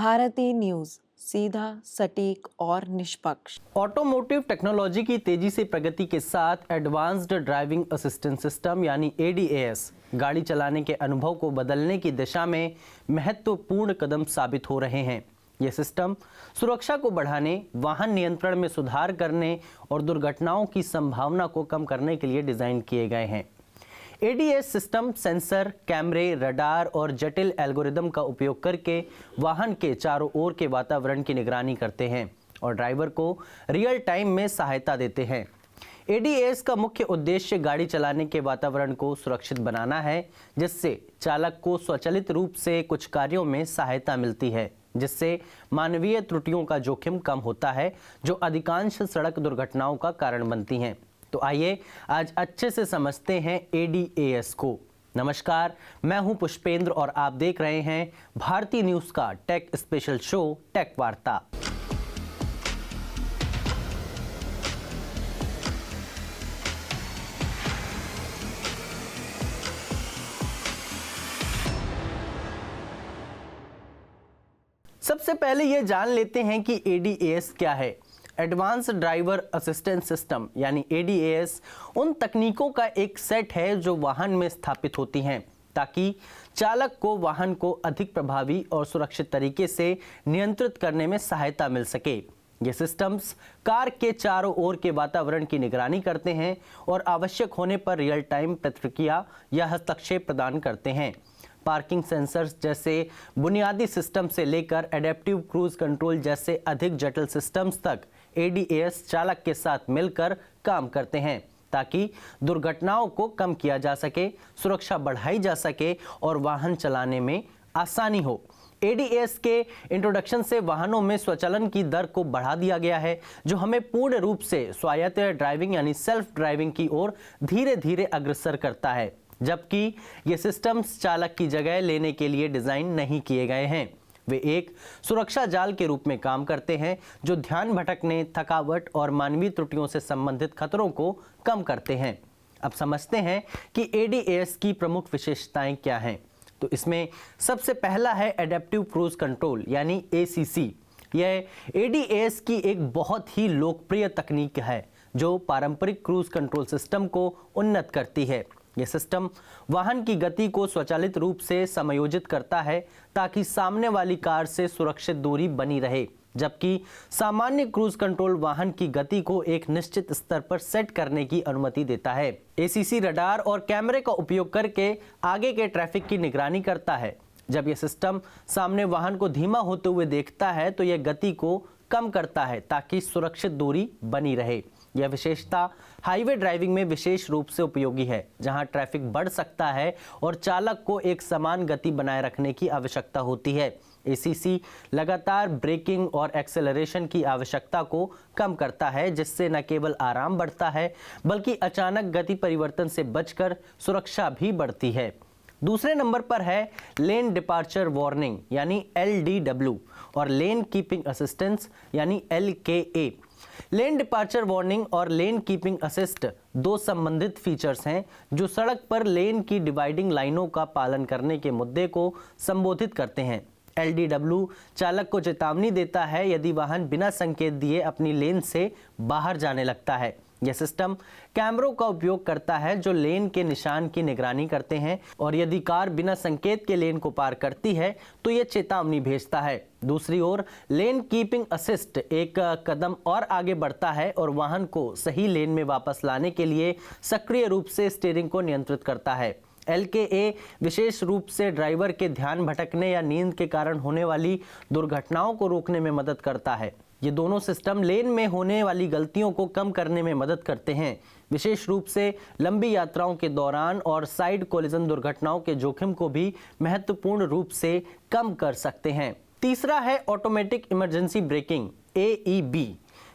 भारतीय न्यूज, सीधा, सटीक और निष्पक्ष। ऑटोमोटिव टेक्नोलॉजी की तेजी से प्रगति के साथ एडवांस्ड ड्राइविंग असिस्टेंस सिस्टम यानी ADAS गाड़ी चलाने के अनुभव को बदलने की दिशा में महत्वपूर्ण कदम साबित हो रहे हैं। ये सिस्टम सुरक्षा को बढ़ाने, वाहन नियंत्रण में सुधार करने और दुर्घटनाओं की संभावना को कम करने के लिए डिजाइन किए गए हैं। ADAS सिस्टम सेंसर, कैमरे, रडार और जटिल एल्गोरिदम का उपयोग करके वाहन के चारों ओर के वातावरण की निगरानी करते हैं और ड्राइवर को रियल टाइम में सहायता देते हैं। ADAS का मुख्य उद्देश्य गाड़ी चलाने के वातावरण को सुरक्षित बनाना है, जिससे चालक को स्वचालित रूप से कुछ कार्यों में सहायता मिलती है, जिससे मानवीय त्रुटियों का जोखिम कम होता है, जो अधिकांश सड़क दुर्घटनाओं का कारण बनती हैं। तो आइए आज अच्छे से समझते हैं ADAS को। नमस्कार, मैं हूं पुष्पेंद्र और आप देख रहे हैं भारतीय न्यूज का टेक स्पेशल शो टेक वार्ता। सबसे पहले ये जान लेते हैं कि ADAS क्या है। एडवांस ड्राइवर असिस्टेंस सिस्टम यानी ADAS उन तकनीकों का एक सेट है जो वाहन में स्थापित होती हैं ताकि चालक को वाहन को अधिक प्रभावी और सुरक्षित तरीके से नियंत्रित करने में सहायता मिल सके। ये सिस्टम्स कार के चारों ओर के वातावरण की निगरानी करते हैं और आवश्यक होने पर रियल टाइम प्रतिक्रिया या हस्तक्षेप प्रदान करते हैं। पार्किंग सेंसर्स जैसे बुनियादी सिस्टम से लेकर एडेप्टिव क्रूज कंट्रोल जैसे अधिक जटिल सिस्टम्स तक ADAS चालक के साथ मिलकर काम करते हैं ताकि दुर्घटनाओं को कम किया जा सके, सुरक्षा बढ़ाई जा सके और वाहन चलाने में आसानी हो। ADAS के इंट्रोडक्शन से वाहनों में स्वचालन की दर को बढ़ा दिया गया है, जो हमें पूर्ण रूप से स्वायत्त ड्राइविंग यानी सेल्फ ड्राइविंग की ओर धीरे धीरे अग्रसर करता है, जबकि ये सिस्टम्स चालक की जगह लेने के लिए डिजाइन नहीं किए गए हैं। वे एक सुरक्षा जाल के रूप में काम करते हैं जो ध्यान भटकने, थकावट और मानवीय त्रुटियों से संबंधित खतरों को कम करते हैं। अब समझते हैं कि ADAS की प्रमुख विशेषताएं क्या हैं। तो इसमें सबसे पहला है एडेप्टिव क्रूज कंट्रोल यानी ACC। यह ADAS की एक बहुत ही लोकप्रिय तकनीक है जो पारंपरिक क्रूज कंट्रोल सिस्टम को उन्नत करती है। यह सिस्टम वाहन की गति को स्वचालित रूप से समायोजित करता है ताकि सामने वाली कार से सुरक्षित दूरी बनी रहे, जबकि सामान्य क्रूज कंट्रोल वाहन की गति को एक निश्चित स्तर पर सेट करने की अनुमति देता है। ACC रडार और कैमरे का उपयोग करके आगे के ट्रैफिक की निगरानी करता है। जब यह सिस्टम सामने वाहन को धीमा होते हुए देखता है तो यह गति को कम करता है ताकि सुरक्षित दूरी बनी रहे। यह विशेषता हाईवे ड्राइविंग में विशेष रूप से उपयोगी है, जहां ट्रैफिक बढ़ सकता है और चालक को एक समान गति बनाए रखने की आवश्यकता होती है। ACC लगातार ब्रेकिंग और एक्सेलरेशन की आवश्यकता को कम करता है, जिससे न केवल आराम बढ़ता है बल्कि अचानक गति परिवर्तन से बचकर सुरक्षा भी बढ़ती है। दूसरे नंबर पर है लेन डिपार्चर वार्निंग यानी LDW और लेन कीपिंग असिस्टेंस यानी LKA। लेन डिपार्चर वार्निंग और लेन कीपिंग असिस्ट दो संबंधित फीचर्स हैं जो सड़क पर लेन की डिवाइडिंग लाइनों का पालन करने के मुद्दे को संबोधित करते हैं। LDW चालक को चेतावनी देता है यदि वाहन बिना संकेत दिए अपनी लेन से बाहर जाने लगता है। यह सिस्टम कैमरों का उपयोग करता है जो लेन के निशान की निगरानी करते हैं और यदि कार बिना संकेत के लेन को पार करती है तो यह चेतावनी भेजता है। दूसरी ओर लेन कीपिंग असिस्ट एक कदम और आगे बढ़ता है और वाहन को सही लेन में वापस लाने के लिए सक्रिय रूप से स्टीयरिंग को नियंत्रित करता है। LKA विशेष रूप से ड्राइवर के ध्यान भटकने या नींद के कारण होने वाली दुर्घटनाओं को रोकने में मदद करता है। ये दोनों सिस्टम लेन में होने वाली गलतियों को कम करने में मदद करते हैं, विशेष रूप से लंबी यात्राओं के दौरान और साइड कोलिजन दुर्घटनाओं के जोखिम को भी महत्वपूर्ण रूप से कम कर सकते हैं। तीसरा है ऑटोमेटिक इमरजेंसी ब्रेकिंग AEB।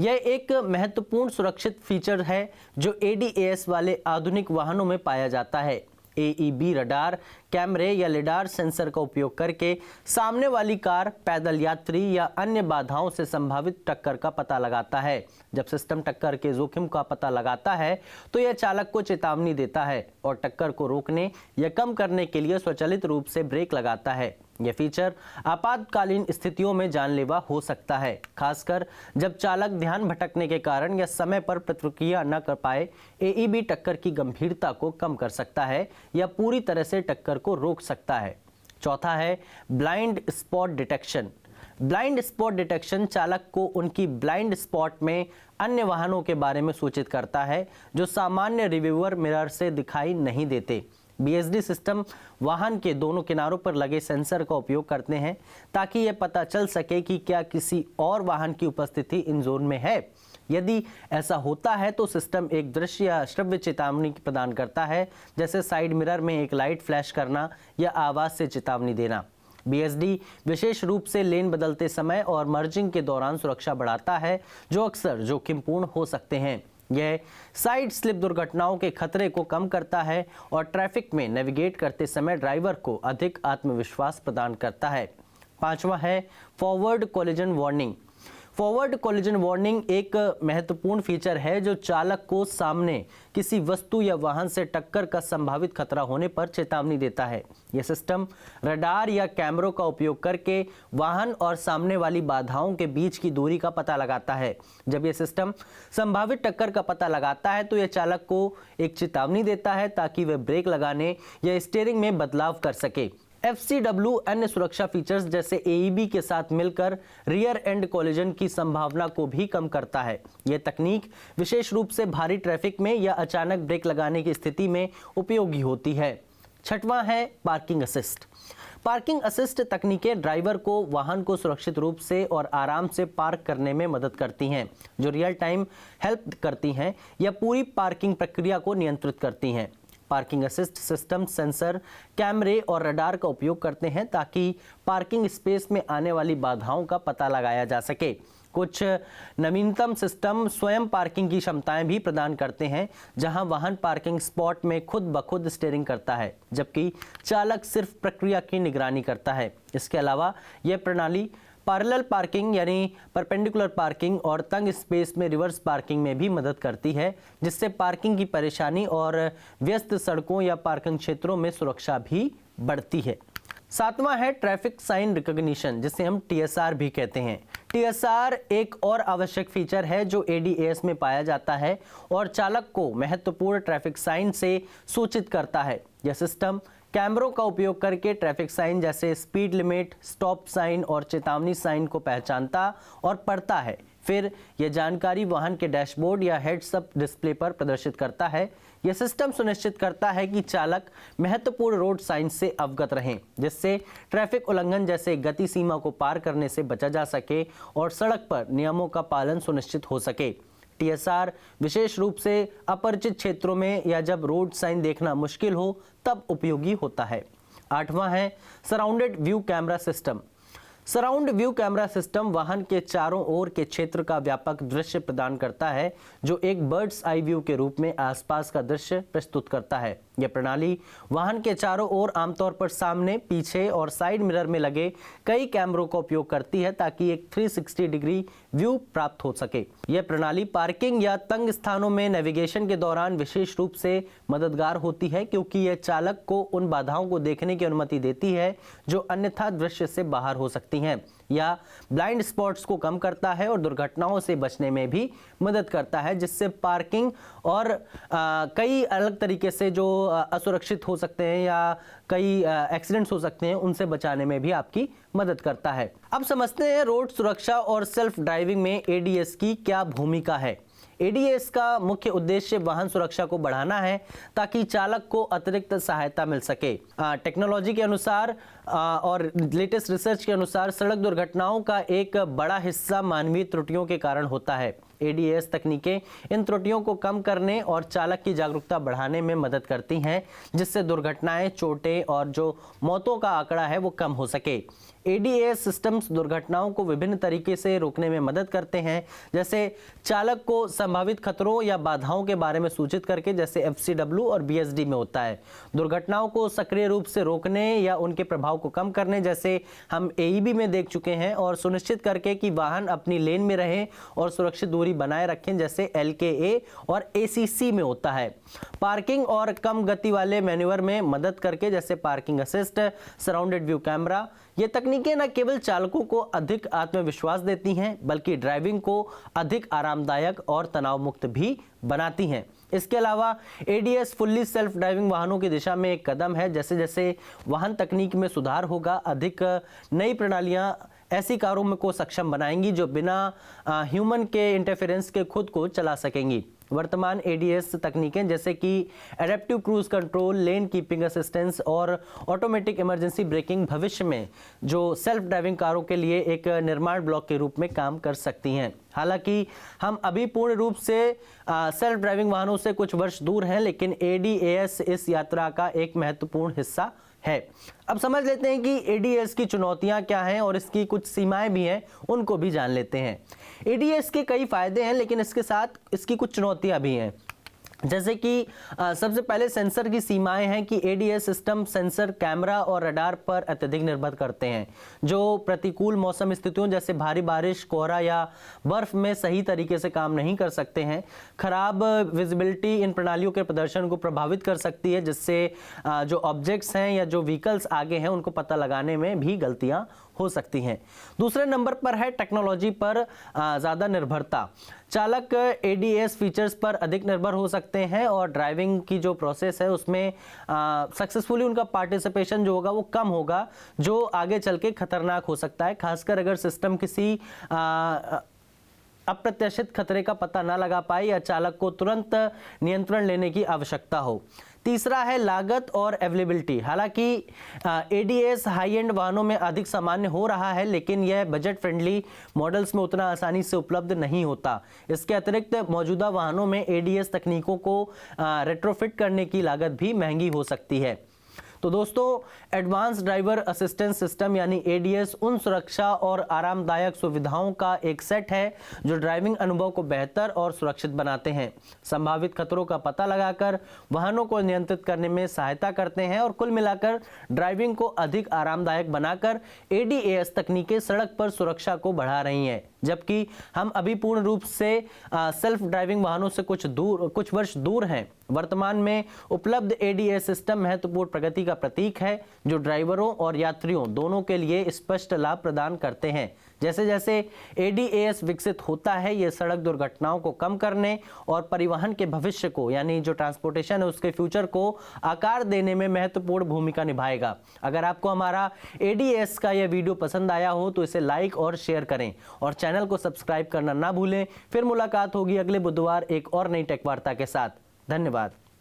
यह एक महत्वपूर्ण सुरक्षित फीचर है जो ADAS वाले आधुनिक वाहनों में पाया जाता है। AEB रडार, कैमरे या लिडार सेंसर का उपयोग करके सामने वाली कार, पैदल यात्री या अन्य बाधाओं से संभावित टक्कर का पता लगाता है। जब सिस्टम टक्कर के जोखिम का पता लगाता है तो यह चालक को चेतावनी देता है और टक्कर को रोकने या कम करने के लिए स्वचालित रूप से ब्रेक लगाता है। यह फीचर आपातकालीन स्थितियों में जानलेवा हो सकता है, खासकर जब चालक ध्यान भटकने के कारण या समय पर प्रतिक्रिया न कर पाए। AEB टक्कर की गंभीरता को कम कर सकता है या पूरी तरह से टक्कर को रोक सकता है। चौथा है blind spot detection. Blind spot detection चालक को उनकी ब्लाइंड स्पॉट में अन्य वाहनों के बारे में सूचित करता है जो सामान्य रिव्यूअर मिरर से दिखाई नहीं देते। BSD सिस्टम वाहन के दोनों किनारों पर लगे सेंसर का उपयोग करते हैं ताकि यह पता चल सके कि क्या किसी और वाहन की उपस्थिति इन जोन में है। यदि ऐसा होता है तो सिस्टम एक दृश्य या श्रव्य चेतावनी प्रदान करता है, जैसे साइड मिरर में एक लाइट फ्लैश करना या आवाज से चेतावनी देना। BSD विशेष रूप से लेन बदलते समय और मर्जिंग के दौरान सुरक्षा बढ़ाता है, जो अक्सर जोखिमपूर्ण हो सकते हैं। यह साइड स्लिप दुर्घटनाओं के खतरे को कम करता है और ट्रैफिक में नेविगेट करते समय ड्राइवर को अधिक आत्मविश्वास प्रदान करता है। पांचवा है forward collision warning. Forward collision warning एक महत्वपूर्ण फीचर है जो चालक को सामने किसी वस्तु या वाहन से टक्कर का संभावित खतरा होने पर चेतावनी देता है। यह सिस्टम रडार या कैमरों का उपयोग करके वाहन और सामने वाली बाधाओं के बीच की दूरी का पता लगाता है। जब यह सिस्टम संभावित टक्कर का पता लगाता है तो यह चालक को एक चेतावनी देता है ताकि वह ब्रेक लगाने या स्टीयरिंग में बदलाव कर सके। FCW अन्य सुरक्षा फीचर्स जैसे AEB के साथ मिलकर रियर एंड कोलिजन की संभावना को भी कम करता है। यह तकनीक विशेष रूप से भारी ट्रैफिक में या अचानक ब्रेक लगाने की स्थिति में उपयोगी होती है। छठवां है पार्किंग असिस्ट। पार्किंग असिस्ट तकनीकें ड्राइवर को वाहन को सुरक्षित रूप से और आराम से पार्क करने में मदद करती हैं, जो रियल टाइम हेल्प करती हैं या पूरी पार्किंग प्रक्रिया को नियंत्रित करती हैं। पार्किंग असिस्ट सिस्टम सेंसर, कैमरे और रडार का उपयोग करते हैं ताकि पार्किंग स्पेस में आने वाली बाधाओं का पता लगाया जा सके। कुछ नवीनतम सिस्टम स्वयं पार्किंग की क्षमताएं भी प्रदान करते हैं, जहां वाहन पार्किंग स्पॉट में खुद ब खुद स्टीयरिंग करता है, जबकि चालक सिर्फ प्रक्रिया की निगरानी करता है। इसके अलावा यह प्रणाली पैरेलल पार्किंग यानी परपेंडिकुलर पार्किंग और तंग स्पेस में रिवर्स पार्किंग में भी मदद करती है, जिससे पार्किंग की परेशानी और व्यस्त सड़कों या पार्किंग क्षेत्रों में सुरक्षा भी बढ़ती है। सातवां है ट्रैफिक साइन रिकॉग्निशन, जिसे हम TSR भी कहते हैं। TSR एक और आवश्यक फीचर है जो ADAS में पाया जाता है और चालक को महत्वपूर्ण ट्रैफिक साइन से सूचित करता है। यह सिस्टम कैमरों का उपयोग करके ट्रैफिक साइन जैसे स्पीड लिमिट, स्टॉप साइन और चेतावनी साइन को पहचानता और पढ़ता है। फिर यह जानकारी वाहन के डैशबोर्ड या हेड्स अप डिस्प्ले पर प्रदर्शित करता है। यह सिस्टम सुनिश्चित करता है कि चालक महत्वपूर्ण रोड साइन से अवगत रहें, जिससे ट्रैफिक उल्लंघन जैसे गति सीमा को पार करने से बचा जा सके और सड़क पर नियमों का पालन सुनिश्चित हो सके। TSR विशेष रूप से अपरिचित क्षेत्रों में या जब रोड साइन देखना मुश्किल हो तब उपयोगी होता है। आठवां है surrounded view camera system. Surround view camera system वाहन के चारों ओर के क्षेत्र का व्यापक दृश्य प्रदान करता है, जो एक बर्ड्स आई व्यू के रूप में आसपास का दृश्य प्रस्तुत करता है। यह प्रणाली वाहन के चारों ओर आमतौर पर सामने, पीछे और साइड मिरर में लगे कई कैमरों का उपयोग करती है ताकि एक 360 डिग्री व्यू प्राप्त हो सके। यह प्रणाली पार्किंग या तंग स्थानों में नेविगेशन के दौरान विशेष रूप से मददगार होती है, क्योंकि यह चालक को उन बाधाओं को देखने की अनुमति देती है जो अन्यथा दृश्य से बाहर हो सकती हैं, या ब्लाइंड स्पॉट्स को कम करता है और दुर्घटनाओं से बचने में भी मदद करता है, जिससे पार्किंग और कई अलग तरीके से जो असुरक्षित हो सकते हैं या कई एक्सीडेंट्स हो सकते हैं उनसे बचाने में भी आपकी मदद करता है। अब समझते हैं रोड सुरक्षा और सेल्फ ड्राइविंग में ADAS की क्या भूमिका है। ADAS का मुख्य उद्देश्य वाहन सुरक्षा को बढ़ाना है ताकि चालक को अतिरिक्त सहायता मिल सके। टेक्नोलॉजी के अनुसार और लेटेस्ट रिसर्च के अनुसार सड़क दुर्घटनाओं का एक बड़ा हिस्सा मानवीय त्रुटियों के कारण होता है। ADAS तकनीकें इन त्रुटियों को कम करने और चालक की जागरूकता बढ़ाने में मदद करती हैं, जिससे दुर्घटनाएं, चोटें और जो मौतों का आंकड़ा है वो कम हो सके। ADAS सिस्टम्स दुर्घटनाओं को विभिन्न तरीके से रोकने में मदद करते हैं, जैसे चालक को संभावित खतरों या बाधाओं के बारे में सूचित करके, जैसे FCW और BSD में होता है। दुर्घटनाओं को सक्रिय रूप से रोकने या उनके प्रभाव को कम करने, जैसे हम AEB में देख चुके हैं, और सुनिश्चित करके कि वाहन अपनी लेन में रहे और सुरक्षित दूरी दूरी बनाए रखें जैसे LKA और ACC में होता है। पार्किंग और कम गति वाले मैन्यूवर में मदद करके जैसे parking assist, surrounded view camera, ये तकनीकें न केवल चालकों को अधिक आत्मविश्वास देती हैं बल्कि ड्राइविंग को अधिक आरामदायक और तनाव मुक्त भी बनाती हैं। इसके अलावा ADS फुल्ली सेल्फ ड्राइविंग वाहनों की दिशा में एक कदम है। जैसे जैसे वाहन तकनीक में सुधार होगा, अधिक नई प्रणालियां ऐसी कारों को सक्षम बनाएंगी जो बिना ह्यूमन के इंटरफेरेंस के खुद को चला सकेंगी। वर्तमान ADS तकनीकें जैसे कि एडेप्टिव क्रूज कंट्रोल, लेन कीपिंग असिस्टेंस और ऑटोमेटिक इमरजेंसी ब्रेकिंग भविष्य में जो सेल्फ ड्राइविंग कारों के लिए एक निर्माण ब्लॉक के रूप में काम कर सकती हैं। हालांकि हम अभी पूर्ण रूप से सेल्फ ड्राइविंग वाहनों से कुछ वर्ष दूर हैं, लेकिन ADAS इस यात्रा का एक महत्वपूर्ण हिस्सा है। अब समझ लेते हैं कि ADS की चुनौतियां क्या हैं और इसकी कुछ सीमाएं भी हैं, उनको भी जान लेते हैं। ADS के कई फायदे हैं लेकिन इसके साथ इसकी कुछ चुनौतियां भी हैं। जैसे कि सबसे पहले सेंसर की सीमाएं हैं कि ADS सिस्टम सेंसर, कैमरा और रडार पर अत्यधिक निर्भर करते हैं, जो प्रतिकूल मौसम स्थितियों जैसे भारी बारिश, कोहरा या बर्फ में सही तरीके से काम नहीं कर सकते हैं। खराब विजिबिलिटी इन प्रणालियों के प्रदर्शन को प्रभावित कर सकती है, जिससे जो ऑब्जेक्ट्स हैं या जो व्हीकल्स आगे हैं उनको पता लगाने में भी गलतियां हो सकती हैं। दूसरे नंबर पर है टेक्नोलॉजी पर ज़्यादा निर्भरता। चालक ADS फीचर्स पर अधिक निर्भर हो सकते हैं और ड्राइविंग की जो प्रोसेस है उसमें सक्सेसफुली उनका पार्टिसिपेशन जो होगा वो कम होगा, जो आगे चल के खतरनाक हो सकता है, खासकर अगर सिस्टम किसी अप्रत्याशित खतरे का पता ना लगा पाए या चालक को तुरंत नियंत्रण लेने की आवश्यकता हो। तीसरा है लागत और अवेलेबिलिटी। हालांकि ADS हाई एंड वाहनों में अधिक सामान्य हो रहा है, लेकिन यह बजट फ्रेंडली मॉडल्स में उतना आसानी से उपलब्ध नहीं होता। इसके अतिरिक्त मौजूदा वाहनों में ADS तकनीकों को रेट्रोफिट करने की लागत भी महंगी हो सकती है। तो दोस्तों, एडवांस ड्राइवर असिस्टेंस सिस्टम यानी ADS उन सुरक्षा और आरामदायक सुविधाओं का एक सेट है जो ड्राइविंग अनुभव को बेहतर और सुरक्षित बनाते हैं, संभावित खतरों का पता लगाकर वाहनों को नियंत्रित करने में सहायता करते हैं और कुल मिलाकर ड्राइविंग को अधिक आरामदायक बनाकर ADAS तकनीकें सड़क पर सुरक्षा को बढ़ा रही हैं। जबकि हम अभी पूर्ण रूप से सेल्फ ड्राइविंग वाहनों से कुछ वर्ष दूर हैं। वर्तमान में उपलब्ध ADS सिस्टम महत्वपूर्ण प्रगति का प्रतीक है जो ड्राइवरों और यात्रियों दोनों के लिए स्पष्ट लाभ प्रदान करते हैं। जैसे जैसे ADAS विकसित होता है, ये सड़क दुर्घटनाओं को कम करने और परिवहन के भविष्य को यानी जो ट्रांसपोर्टेशन है उसके फ्यूचर को आकार देने में महत्वपूर्ण भूमिका निभाएगा। अगर आपको हमारा ADAS का यह वीडियो पसंद आया हो तो इसे लाइक और शेयर करें और चैनल को सब्सक्राइब करना ना भूलें। फिर मुलाकात होगी अगले बुधवार एक और नई टेक वार्ता के साथ। धन्यवाद।